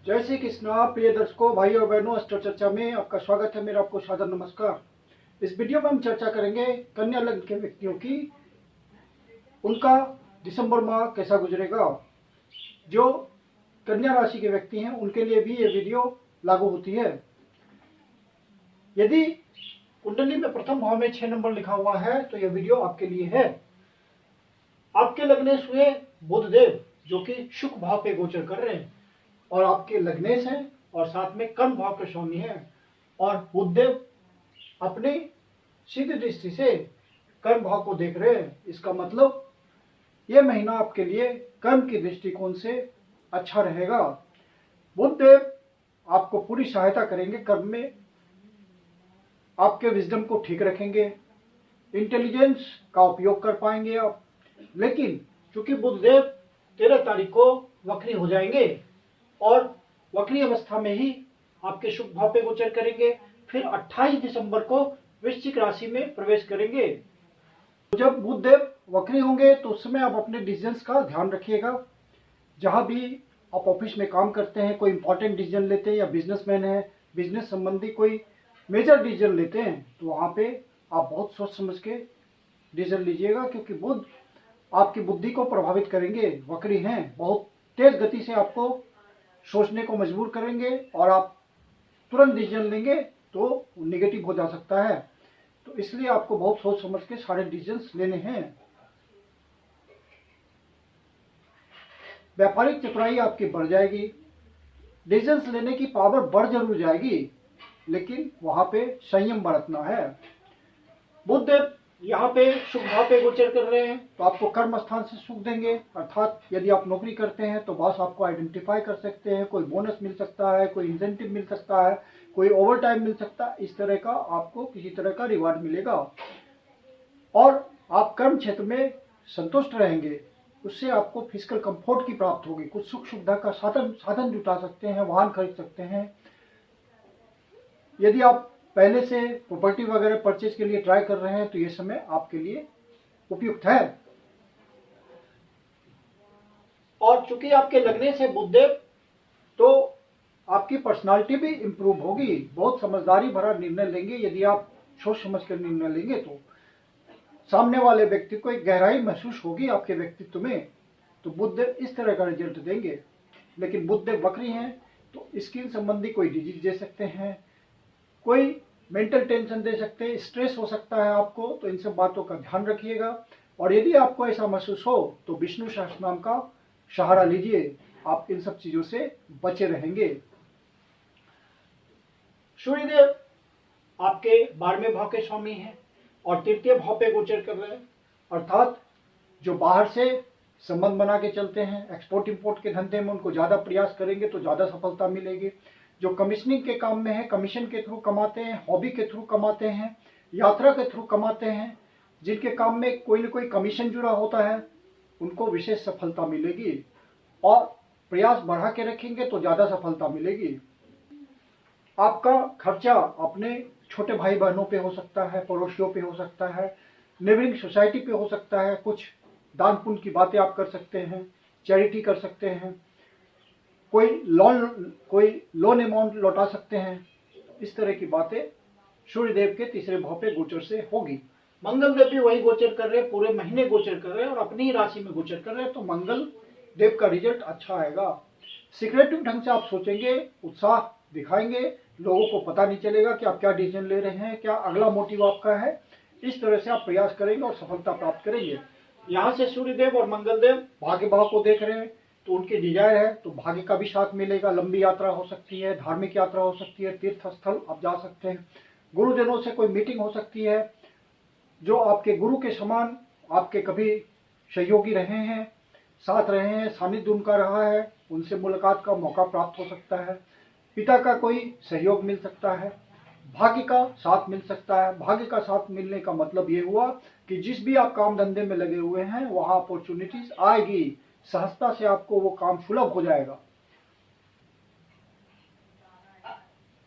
जय श्री कृष्णा। प्रिय दर्शकों, भाई और बहनों, अस्ट्रो चर्चा में आपका स्वागत है। मेरा आपको सादर नमस्कार। इस वीडियो में हम चर्चा करेंगे कन्या लग्न के व्यक्तियों की, उनका दिसंबर माह कैसा गुजरेगा। जो कन्या राशि के व्यक्ति हैं उनके लिए भी ये वीडियो लागू होती है। यदि कुंडली में प्रथम भाव में 6 नंबर लिखा हुआ है तो यह वीडियो आपके लिए है। आपके लग्नेश हुए बुधदेव जो कि शुक्र भाव पे गोचर कर रहे हैं और आपके लग्नेश हैं और साथ में कर्म भाव के स्वामी हैं, और बुधदेव अपनी सीधी दृष्टि से कर्म भाव को देख रहे हैं। इसका मतलब यह महीना आपके लिए कर्म की दृष्टिकोण से अच्छा रहेगा। बुधदेव आपको पूरी सहायता करेंगे कर्म में, आपके विजडम को ठीक रखेंगे, इंटेलिजेंस का उपयोग कर पाएंगे आप। लेकिन चूंकि बुधदेव 13 तारीख को वक्री हो जाएंगे और वक्री अवस्था में ही आपके शुभ भाव पे गोचर करेंगे, फिर 28 दिसंबर को वृश्चिक राशि में प्रवेश करेंगे। जब बुधदेव वक्री होंगे तो उस समय आप अपने डिसीजंस का ध्यान रखिएगा। जहां भी आप ऑफिस में काम करते हैं, कोई इंपॉर्टेंट डिसीजन लेते हैं, या बिजनेसमैन है, बिजनेस संबंधी कोई मेजर डिसीजन लेते हैं, तो वहां पे आप बहुत सोच समझ के डिसीजन लीजिएगा, क्योंकि बुध आपकी बुद्धि को प्रभावित करेंगे। वक्री हैं, बहुत तेज गति से आपको सोचने को मजबूर करेंगे और आप तुरंत डिसीजन लेंगे तो निगेटिव हो जा सकता है। तो इसलिए आपको बहुत सोच समझ के सारे डिसीजंस लेने हैं। व्यापारिक चतुराई आपकी बढ़ जाएगी, डिसीजंस लेने की पावर बढ़ जरूर जाएगी, लेकिन वहां पे संयम बरतना है। बुधदेव यहाँ पे शुभ भाव पे गोचर कर रहे हैं तो आपको कर्म स्थान से सुख देंगे। अर्थात यदि आप नौकरी करते हैं तो बॉस आपको आइडेंटिफाई कर सकते हैं, कोई बोनस मिल सकता है, कोई इंसेंटिव मिल सकता है, कोई ओवर टाइम मिल सकता है। इस तरह का आपको किसी तरह का रिवार्ड मिलेगा और आप कर्म क्षेत्र में संतुष्ट रहेंगे। उससे आपको फिजिकल कंफर्ट की प्राप्त होगी, कुछ सुख सुविधा का साधन जुटा सकते हैं, वाहन खरीद सकते हैं। यदि आप पहले से प्रॉपर्टी वगैरह परचेज के लिए ट्राई कर रहे हैं तो ये समय आपके लिए उपयुक्त है। और चूंकि आपके लगने से बुधदेव, तो आपकी पर्सनालिटी भी इंप्रूव होगी। बहुत समझदारी भरा निर्णय लेंगे। यदि आप सोच समझ कर निर्णय लेंगे तो सामने वाले व्यक्ति को एक गहराई महसूस होगी आपके व्यक्तित्व में। तो बुधदेव इस तरह का रिजल्ट देंगे। लेकिन बुधदेव वक्री हैं तो स्किन संबंधी कोई डिजीज दे सकते हैं, कोई मेंटल टेंशन दे सकते हैं, स्ट्रेस हो सकता है आपको। तो इन सब बातों का ध्यान रखिएगा। और यदि आपको ऐसा महसूस हो तो विष्णु सहस्त्रनाम का सहारा लीजिए, आप इन सब चीजों से बचे रहेंगे। सूर्यदेव आपके 12वें भाव के स्वामी हैं और 3य भाव पे गोचर कर रहे हैं। अर्थात जो बाहर से संबंध बना के चलते हैं, एक्सपोर्ट इंपोर्ट के धंधे में, उनको ज्यादा प्रयास करेंगे तो ज्यादा सफलता मिलेगी। जो कमिश्निंग के काम में है, कमीशन के थ्रू कमाते हैं, हॉबी के थ्रू कमाते हैं, यात्रा के थ्रू कमाते हैं, जिनके काम में कोई न कोई कमीशन जुड़ा होता है, उनको विशेष सफलता मिलेगी। और प्रयास बढ़ा के रखेंगे तो ज्यादा सफलता मिलेगी। आपका खर्चा अपने छोटे भाई बहनों पे हो सकता है, पड़ोसियों पे हो सकता है, नेबरिंग सोसाइटी पे हो सकता है। कुछ दान पुण्य की बातें आप कर सकते हैं, चैरिटी कर सकते हैं, कोई लोन अमाउंट लौटा सकते हैं। इस तरह की बातें सूर्यदेव के 3रे भाव पे गोचर से होगी। मंगल देव भी वही गोचर कर रहे हैं, पूरे महीने गोचर कर रहे हैं और अपनी ही राशि में गोचर कर रहे हैं। तो मंगल देव का रिजल्ट अच्छा आएगा। सिक्रेटिव ढंग से आप सोचेंगे, उत्साह दिखाएंगे, लोगों को पता नहीं चलेगा कि आप क्या डिसीजन ले रहे हैं, क्या अगला मोटिव आपका है। इस तरह से आप प्रयास करेंगे और सफलता प्राप्त करेंगे। यहाँ से सूर्यदेव और मंगल देव भाग्य भाव को देख रहे हैं तो उनकी डिजायर है तो भाग्य का भी साथ मिलेगा। लंबी यात्रा हो सकती है, धार्मिक यात्रा हो सकती है, तीर्थ स्थल आप जा सकते हैं, गुरुजनों से कोई मीटिंग हो सकती है। जो आपके गुरु के समान आपके कभी सहयोगी रहे हैं, साथ रहे हैं, सानिध्य उनका रहा है, उनसे मुलाकात का मौका प्राप्त हो सकता है। पिता का कोई सहयोग मिल सकता है, भाग्य का साथ मिल सकता है। भाग्य का साथ मिलने का मतलब ये हुआ कि जिस भी आप काम धंधे में लगे हुए हैं वहां अपॉर्चुनिटीज आएगी, सहजता से आपको वो काम सुलभ हो जाएगा।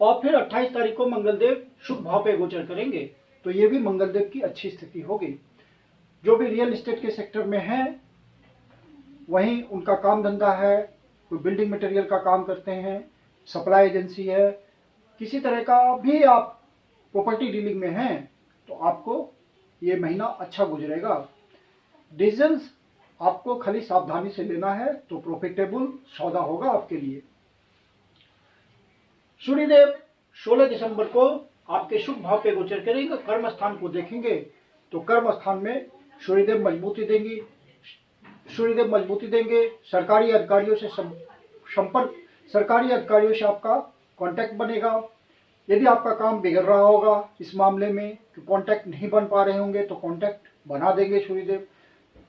और फिर 28 तारीख को मंगलदेव शुभ भाव पे गोचर करेंगे तो ये भी मंगलदेव की अच्छी स्थिति होगी। जो भी रियल एस्टेट के सेक्टर में है, वहीं उनका काम धंधा है, कोई बिल्डिंग मटेरियल का काम करते हैं, सप्लाई एजेंसी है, किसी तरह का भी आप प्रॉपर्टी डीलिंग में हैं, तो आपको ये महीना अच्छा गुजरेगा। डिसीजंस आपको खाली सावधानी से लेना है तो प्रॉफिटेबल सौदा होगा आपके लिए। सूर्यदेव 16 दिसंबर को आपके शुभ भाव पे गोचर करेंगे। कर्म स्थान को देखेंगे तो कर्म स्थान में सूर्यदेव मजबूती देंगे। सरकारी अधिकारियों से संपर्क, सरकारी अधिकारियों से आपका कांटेक्ट बनेगा। यदि आपका काम बिगड़ रहा होगा इस मामले में कि कांटेक्ट नहीं बन पा रहे होंगे तो कांटेक्ट बना देंगे सूर्यदेव।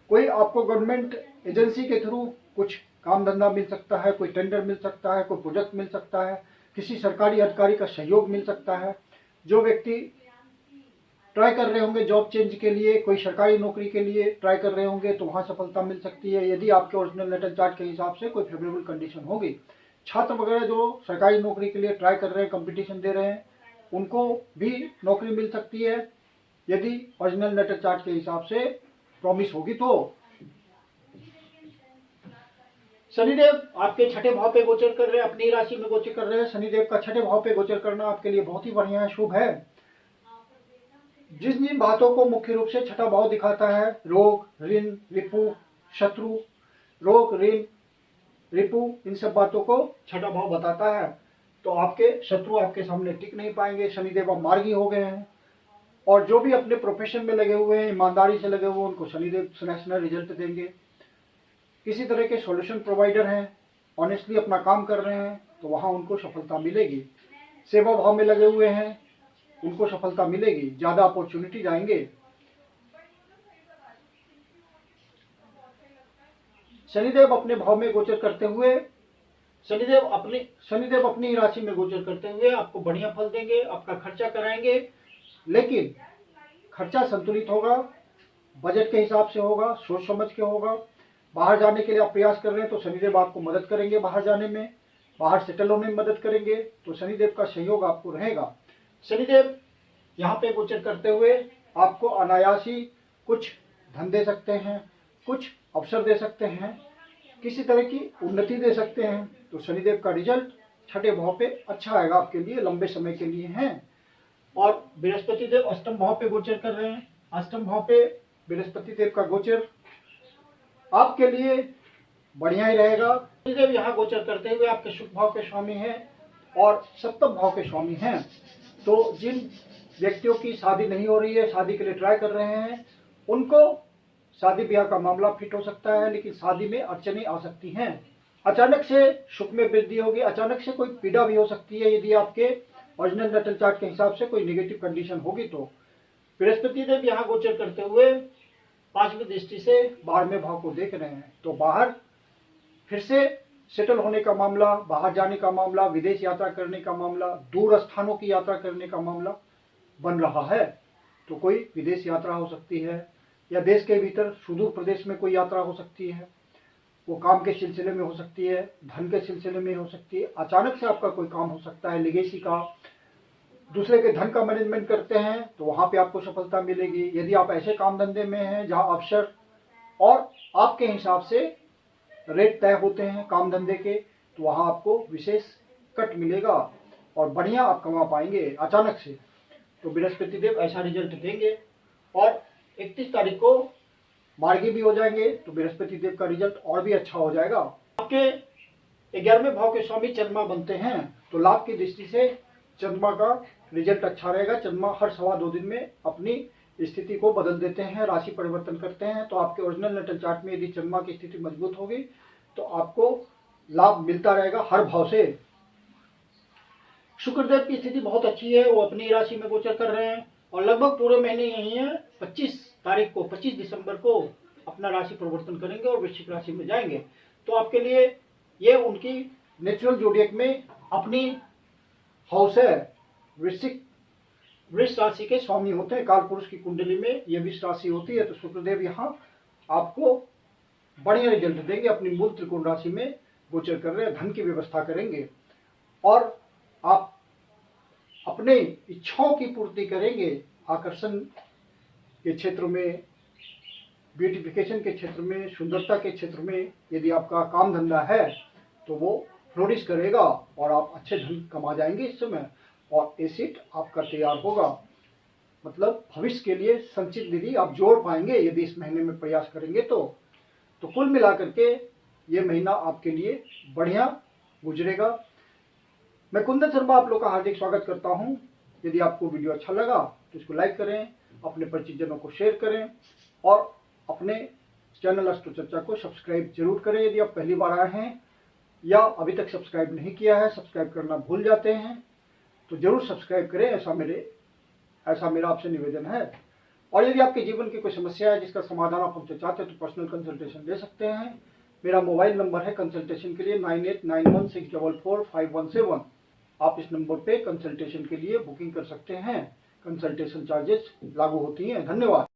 कोई आपको गवर्नमेंट एजेंसी के थ्रू कुछ काम धंधा मिल सकता है, कोई टेंडर मिल सकता है, कोई प्रोजेक्ट मिल सकता है, किसी सरकारी अधिकारी का सहयोग मिल सकता है। जो व्यक्ति ट्राई कर रहे होंगे जॉब चेंज के लिए, कोई सरकारी नौकरी के लिए ट्राई कर रहे होंगे तो वहाँ सफलता मिल सकती है, यदि आपके ओरिजिनल नेटल चार्ट के हिसाब से कोई फेवरेबल कंडीशन होगी। छात्र वगैरह जो सरकारी नौकरी के लिए ट्राई कर रहे हैं, कंपटीशन दे रहे हैं, उनको भी नौकरी मिल सकती है यदि ओरिजिनल नेटल चार्ट के हिसाब से प्रॉमिस होगी तो। शनिदेव आपके छठे भाव पे गोचर कर रहे हैं, अपनी राशि में गोचर कर रहे हैं। शनिदेव का छठे भाव पे गोचर करना आपके लिए बहुत ही बढ़िया है, शुभ है। जिन जिन बातों को मुख्य रूप से छठा भाव दिखाता है, रोग, ऋण, रिपु, शत्रु, रोग, ऋण, रिपु, इन सब बातों को छठा भाव बताता है। तो आपके शत्रु आपके सामने टिक नहीं पाएंगे। शनिदेव अब मार्गी हो गए हैं और जो भी अपने प्रोफेशन में लगे हुए हैं, ईमानदारी से लगे हुए, उनको शनिदेव सुनहरा रिजल्ट देंगे। किसी तरह के सॉल्यूशन प्रोवाइडर हैं, ऑनेस्टली अपना काम कर रहे हैं, तो वहां उनको सफलता मिलेगी। सेवा भाव में लगे हुए हैं, उनको सफलता मिलेगी, ज्यादा अपॉर्चुनिटी आएंगे। शनिदेव अपने भाव में गोचर करते हुए, शनिदेव अपनी राशि में गोचर करते हुए आपको बढ़िया फल देंगे, आपका खर्चा कराएंगे, लेकिन खर्चा संतुलित होगा, बजट के हिसाब से होगा, सोच समझ के होगा। बाहर जाने के लिए आप प्रयास कर रहे हैं तो शनिदेव आपको मदद करेंगे, बाहर जाने में, बाहर सेटल होने में मदद करेंगे, तो शनिदेव का सहयोग आपको रहेगा। शनिदेव यहाँ पे गोचर करते हुए आपको अनायास ही कुछ धन दे सकते हैं, कुछ अवसर दे सकते हैं, किसी तरह की उन्नति दे सकते हैं। तो शनिदेव का रिजल्ट छठे भाव पे अच्छा आएगा आपके लिए, लंबे समय के लिए है। और बृहस्पति देव अष्टम भाव पे गोचर कर रहे हैं। अष्टम भाव पे बृहस्पति देव का गोचर आपके लिए बढ़िया ही रहेगा। शनिदेव यहाँ गोचर करते हुए आपके शुभ भाव के स्वामी हैं और सप्तम भाव के स्वामी हैं। तो जिन व्यक्तियों की शादी नहीं हो रही है, शादी के लिए ट्राई कर रहे हैं, उनको शादी ब्याह का मामला फिट हो सकता है, लेकिन शादी में अड़चनें आ सकती हैं। अचानक से सुख में वृद्धि होगी, अचानक से कोई पीड़ा भी हो सकती है यदि आपके ओरिजिनल नेटल चार्ट के हिसाब से कोई नेगेटिव कंडीशन होगी तो। बृहस्पति देव यहाँ गोचर करते हुए पांचवी दृष्टि से 12वें भाव को देख रहे हैं, तो बाहर फिर से सेटल होने का मामला, बाहर जाने का मामला, विदेश यात्रा करने का मामला, दूर स्थानों की यात्रा करने का मामला बन रहा है। तो कोई विदेश यात्रा हो सकती है या देश के भीतर सुदूर प्रदेश में कोई यात्रा हो सकती है, वो काम के सिलसिले में हो सकती है, धन के सिलसिले में हो सकती है। अचानक से आपका कोई काम हो सकता है लिगेसी का, दूसरे के धन का मैनेजमेंट करते हैं तो वहां पे आपको सफलता मिलेगी। यदि आप ऐसे काम धंधे में हैं जहां अवसर और आपके हिसाब से रेट तय होते हैं काम धंधे के, तो वहां आपको विशेष कट मिलेगा और बढ़िया आप कमा पाएंगे अचानक से। तो बृहस्पति देव ऐसा रिजल्ट देंगे और 31 तारीख को मार्गी भी हो जाएंगे, तो बृहस्पति देव का रिजल्ट और भी अच्छा हो जाएगा। आपके 11वें भाव के स्वामी चंद्रमा बनते हैं, तो लाभ की दृष्टि से चंद्रमा का रिजल्ट अच्छा रहेगा। चंद्रमा हर 2.25 दिन में अपनी स्थिति को बदल देते हैं, राशि परिवर्तन करते हैं। तो आपके ओरिजिनल नेटल चार्ट में यदि चंद्रमा की स्थिति मजबूत होगी तो आपको लाभ मिलता रहेगा हर भाव से। शुक्रदेव की स्थिति बहुत अच्छी है, वो अपनी राशि में गोचर कर रहे हैं और लगभग पूरे महीने यही है। 25 दिसंबर को अपना राशि परिवर्तन करेंगे और वृश्चिक राशि में जाएंगे। तो आपके लिए ये उनकी नेचुरल जोडियक में अपनी हाउस है। वृष राशि के स्वामी होते हैं, काल पुरुष की कुंडली में ये वृष राशि होती है। तो शुक्रदेव यहाँ आपको बढ़िया रिजल्ट देंगे, अपनी मूल त्रिकोण राशि में गोचर कर रहे हैं, धन की व्यवस्था करेंगे और आप अपने इच्छाओं की पूर्ति करेंगे। आकर्षण के क्षेत्र में, ब्यूटिफिकेशन के क्षेत्र में, सुंदरता के क्षेत्र में यदि आपका काम धंधा है तो वो फ्लोरिश करेगा और आप अच्छे धन कमा जाएंगे इस समय, और एसेट आपका तैयार होगा। मतलब भविष्य के लिए संचित निधि आप जोड़ पाएंगे यदि इस महीने में प्रयास करेंगे तो कुल मिलाकर के ये महीना आपके लिए बढ़िया गुजरेगा। मैं कुंदन शर्मा आप लोग का हार्दिक स्वागत करता हूं। यदि आपको वीडियो अच्छा लगा तो इसको लाइक करें, अपने परिचितजनों को शेयर करें और अपने चैनल अस्तु चर्चा को सब्सक्राइब जरूर करें। यदि आप पहली बार आए हैं या अभी तक सब्सक्राइब नहीं किया है, सब्सक्राइब करना भूल जाते हैं, तो जरूर सब्सक्राइब करें, ऐसा मेरा आपसे निवेदन है। और यदि आपके जीवन की कोई समस्या है जिसका समाधान आप हमसे चाहते हैं तो पर्सनल कंसल्टेशन ले सकते हैं। मेरा मोबाइल नंबर है कंसल्टेशन के लिए 9891644517। आप इस नंबर पे कंसल्टेशन के लिए बुकिंग कर सकते हैं। कंसल्टेशन चार्जेस लागू होती हैं। धन्यवाद।